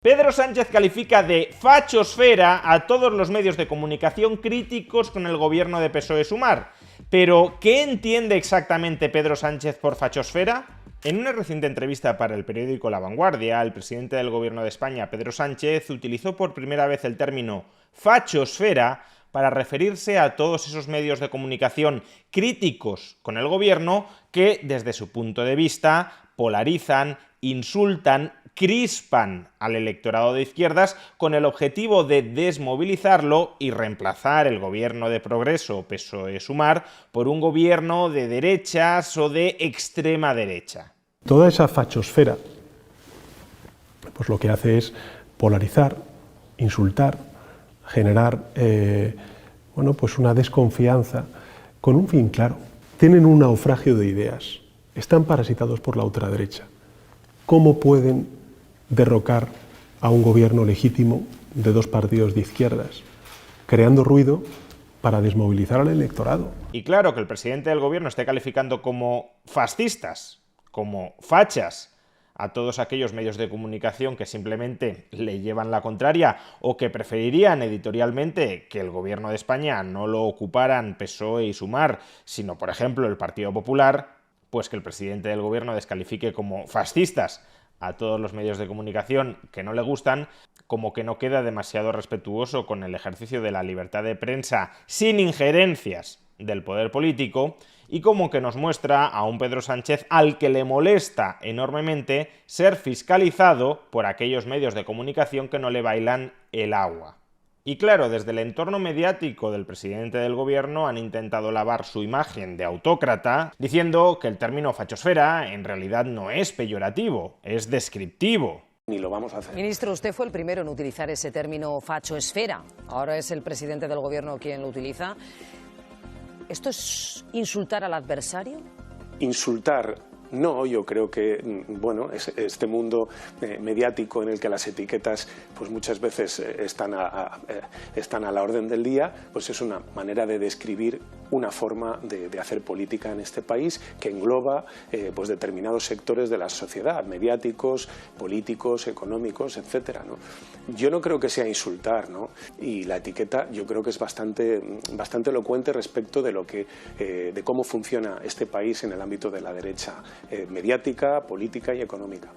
Pedro Sánchez califica de fachosfera a todos los medios de comunicación críticos con el gobierno de PSOE-Sumar. Pero, ¿qué entiende exactamente Pedro Sánchez por fachosfera? En una reciente entrevista para el periódico La Vanguardia, el presidente del gobierno de España, Pedro Sánchez, utilizó por primera vez el término fachosfera para referirse a todos esos medios de comunicación críticos con el gobierno que, desde su punto de vista, polarizan, insultan, crispan al electorado de izquierdas con el objetivo de desmovilizarlo y reemplazar el gobierno de Progreso PSOE-Sumar por un gobierno de derechas o de extrema derecha. Toda esa fachosfera pues lo que hace es polarizar, insultar, generar pues una desconfianza con un fin claro. Tienen un naufragio de ideas, están parasitados por la ultraderecha. ¿Cómo pueden derrocar a un gobierno legítimo de dos partidos de izquierdas, creando ruido para desmovilizar al electorado? Y claro, que el presidente del gobierno esté calificando como fascistas, como fachas, a todos aquellos medios de comunicación que simplemente le llevan la contraria o que preferirían editorialmente que el gobierno de España no lo ocuparan PSOE y Sumar, sino, por ejemplo, el Partido Popular, pues que el presidente del gobierno descalifique como fascistas a todos los medios de comunicación que no le gustan, como que no queda demasiado respetuoso con el ejercicio de la libertad de prensa sin injerencias del poder político, y como que nos muestra a un Pedro Sánchez al que le molesta enormemente ser fiscalizado por aquellos medios de comunicación que no le bailan el agua. Y claro, desde el entorno mediático del presidente del gobierno han intentado lavar su imagen de autócrata, diciendo que el término fachosfera en realidad no es peyorativo, es descriptivo. Ni lo vamos a hacer. Ministro, usted fue el primero en utilizar ese término fachosfera. Ahora es el presidente del gobierno quien lo utiliza. ¿Esto es insultar al adversario? Insultar. No, yo creo que, bueno, este mundo mediático en el que las etiquetas pues muchas veces están a la orden del día, pues es una manera de describir una forma de hacer política en este país que engloba pues determinados sectores de la sociedad, mediáticos, políticos, económicos, etcétera, ¿no? Yo no creo que sea insultar, ¿no? Y la etiqueta yo creo que es bastante elocuente respecto de de cómo funciona este país en el ámbito de la derecha mediática, política y económica.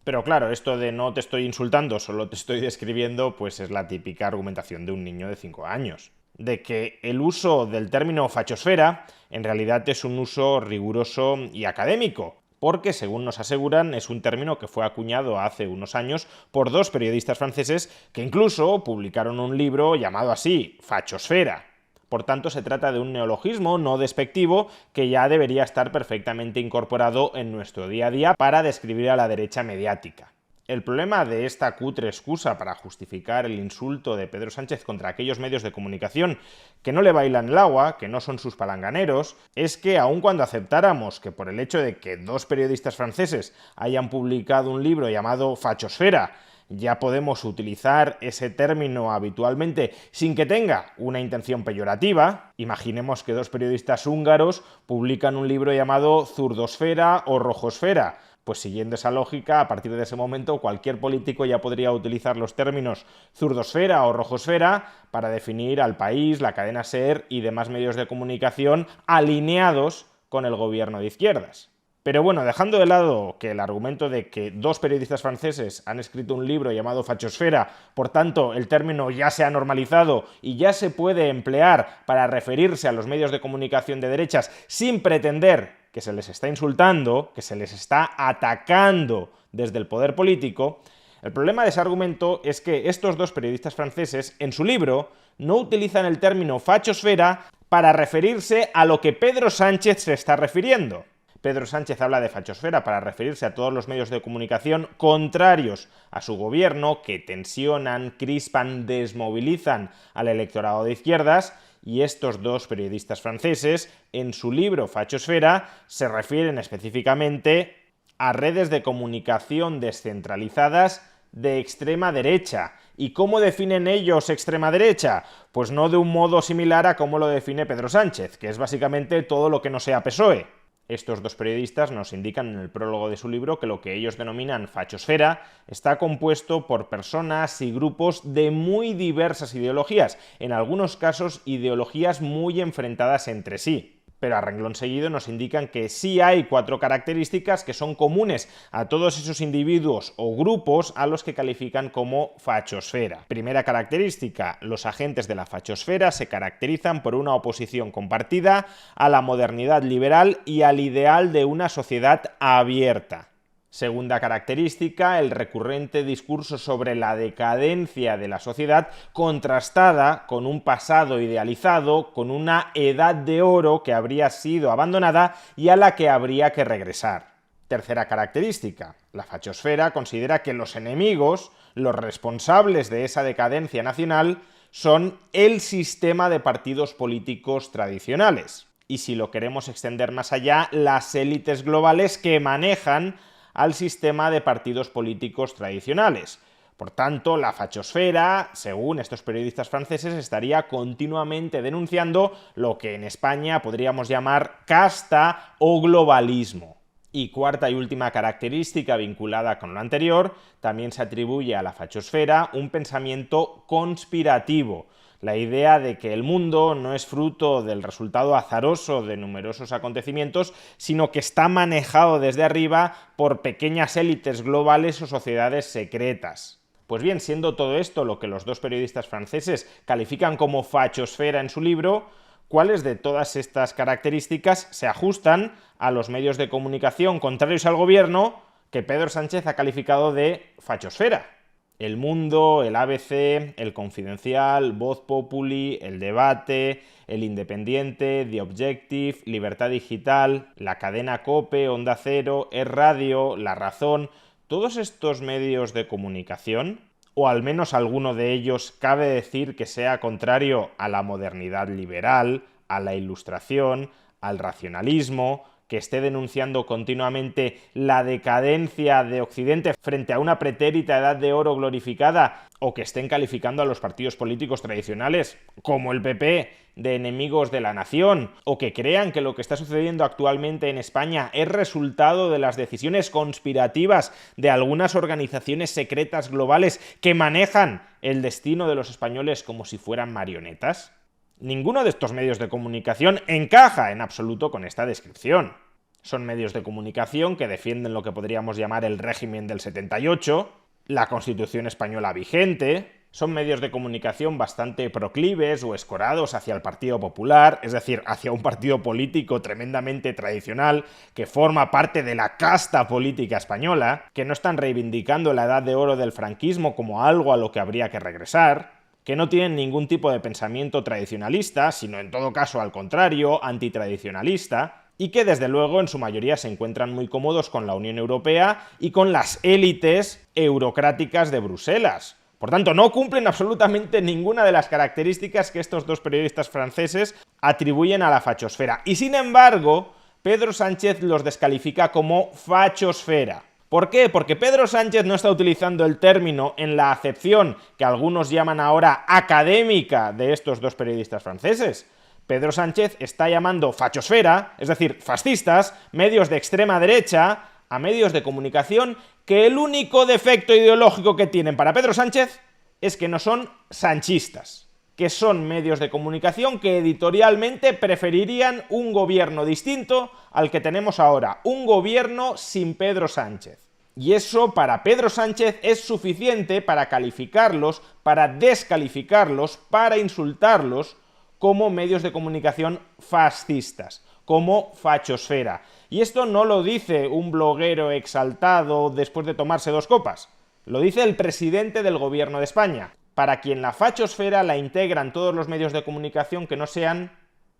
Pero claro, esto de no te estoy insultando, solo te estoy describiendo, pues es la típica argumentación de un niño de 5 años. De que el uso del término fachosfera en realidad es un uso riguroso y académico, porque, según nos aseguran, es un término que fue acuñado hace unos años por dos periodistas franceses que incluso publicaron un libro llamado así, Fachosfera. Por tanto, se trata de un neologismo no despectivo que ya debería estar perfectamente incorporado en nuestro día a día para describir a la derecha mediática. El problema de esta cutre excusa para justificar el insulto de Pedro Sánchez contra aquellos medios de comunicación que no le bailan el agua, que no son sus palanganeros, es que aun cuando aceptáramos que por el hecho de que dos periodistas franceses hayan publicado un libro llamado Fachosfera, ya podemos utilizar ese término habitualmente sin que tenga una intención peyorativa. Imaginemos que dos periodistas húngaros publican un libro llamado Zurdosfera o Rojosfera. Pues siguiendo esa lógica, a partir de ese momento cualquier político ya podría utilizar los términos zurdosfera o rojosfera para definir al país, la cadena SER y demás medios de comunicación alineados con el gobierno de izquierdas. Pero bueno, dejando de lado que el argumento de que dos periodistas franceses han escrito un libro llamado Fachosfera, por tanto el término ya se ha normalizado y ya se puede emplear para referirse a los medios de comunicación de derechas sin pretender que se les está insultando, que se les está atacando desde el poder político, el problema de ese argumento es que estos dos periodistas franceses en su libro no utilizan el término fachosfera para referirse a lo que Pedro Sánchez se está refiriendo. Pedro Sánchez habla de fachosfera para referirse a todos los medios de comunicación contrarios a su gobierno, que tensionan, crispan, desmovilizan al electorado de izquierdas, y estos dos periodistas franceses, en su libro Fachosfera, se refieren específicamente a redes de comunicación descentralizadas de extrema derecha. ¿Y cómo definen ellos extrema derecha? Pues no de un modo similar a cómo lo define Pedro Sánchez, que es básicamente todo lo que no sea PSOE. Estos dos periodistas nos indican en el prólogo de su libro que lo que ellos denominan fachosfera está compuesto por personas y grupos de muy diversas ideologías, en algunos casos ideologías muy enfrentadas entre sí. Pero a renglón seguido nos indican que sí hay 4 características que son comunes a todos esos individuos o grupos a los que califican como fachosfera. Primera característica: los agentes de la fachosfera se caracterizan por una oposición compartida a la modernidad liberal y al ideal de una sociedad abierta. Segunda característica: el recurrente discurso sobre la decadencia de la sociedad contrastada con un pasado idealizado, con una edad de oro que habría sido abandonada y a la que habría que regresar. Tercera característica: la fachosfera considera que los enemigos, los responsables de esa decadencia nacional, son el sistema de partidos políticos tradicionales. Y si lo queremos extender más allá, las élites globales que manejan al sistema de partidos políticos tradicionales. Por tanto, la fachosfera, según estos periodistas franceses, estaría continuamente denunciando lo que en España podríamos llamar casta o globalismo. Y cuarta y última característica vinculada con lo anterior, también se atribuye a la fachosfera un pensamiento conspirativo. La idea de que el mundo no es fruto del resultado azaroso de numerosos acontecimientos, sino que está manejado desde arriba por pequeñas élites globales o sociedades secretas. Pues bien, siendo todo esto lo que los dos periodistas franceses califican como fachosfera en su libro, ¿cuáles de todas estas características se ajustan a los medios de comunicación contrarios al gobierno que Pedro Sánchez ha calificado de fachosfera? El Mundo, el ABC, el Confidencial, Voz Populi, El Debate, El Independiente, The Objective, Libertad Digital, la cadena COPE, Onda Cero, Es Radio, La Razón. Todos estos medios de comunicación, o al menos alguno de ellos, cabe decir que sea contrario a la modernidad liberal, a la ilustración, al racionalismo, que esté denunciando continuamente la decadencia de Occidente frente a una pretérita edad de oro glorificada, o que estén calificando a los partidos políticos tradicionales, como el PP, de enemigos de la nación, o que crean que lo que está sucediendo actualmente en España es resultado de las decisiones conspirativas de algunas organizaciones secretas globales que manejan el destino de los españoles como si fueran marionetas. Ninguno de estos medios de comunicación encaja en absoluto con esta descripción. Son medios de comunicación que defienden lo que podríamos llamar el régimen del 78, la Constitución española vigente. Son medios de comunicación bastante proclives o escorados hacia el Partido Popular, es decir, hacia un partido político tremendamente tradicional que forma parte de la casta política española, que no están reivindicando la edad de oro del franquismo como algo a lo que habría que regresar, que no tienen ningún tipo de pensamiento tradicionalista, sino en todo caso al contrario, antitradicionalista, y que desde luego en su mayoría se encuentran muy cómodos con la Unión Europea y con las élites eurocráticas de Bruselas. Por tanto, no cumplen absolutamente ninguna de las características que estos dos periodistas franceses atribuyen a la fachosfera. Y sin embargo, Pedro Sánchez los descalifica como fachosfera. ¿Por qué? Porque Pedro Sánchez no está utilizando el término en la acepción que algunos llaman ahora académica de estos dos periodistas franceses. Pedro Sánchez está llamando fachosfera, es decir, fascistas, medios de extrema derecha, a medios de comunicación que el único defecto ideológico que tienen para Pedro Sánchez es que no son sanchistas, que son medios de comunicación que editorialmente preferirían un gobierno distinto al que tenemos ahora, un gobierno sin Pedro Sánchez. Y eso para Pedro Sánchez es suficiente para calificarlos, para descalificarlos, para insultarlos como medios de comunicación fascistas, como fachosfera. Y esto no lo dice un bloguero exaltado después de tomarse 2 copas, lo dice el presidente del gobierno de España, para quien la fachosfera la integran todos los medios de comunicación que no sean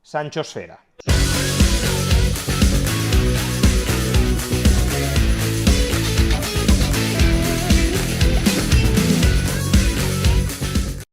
sanchosfera.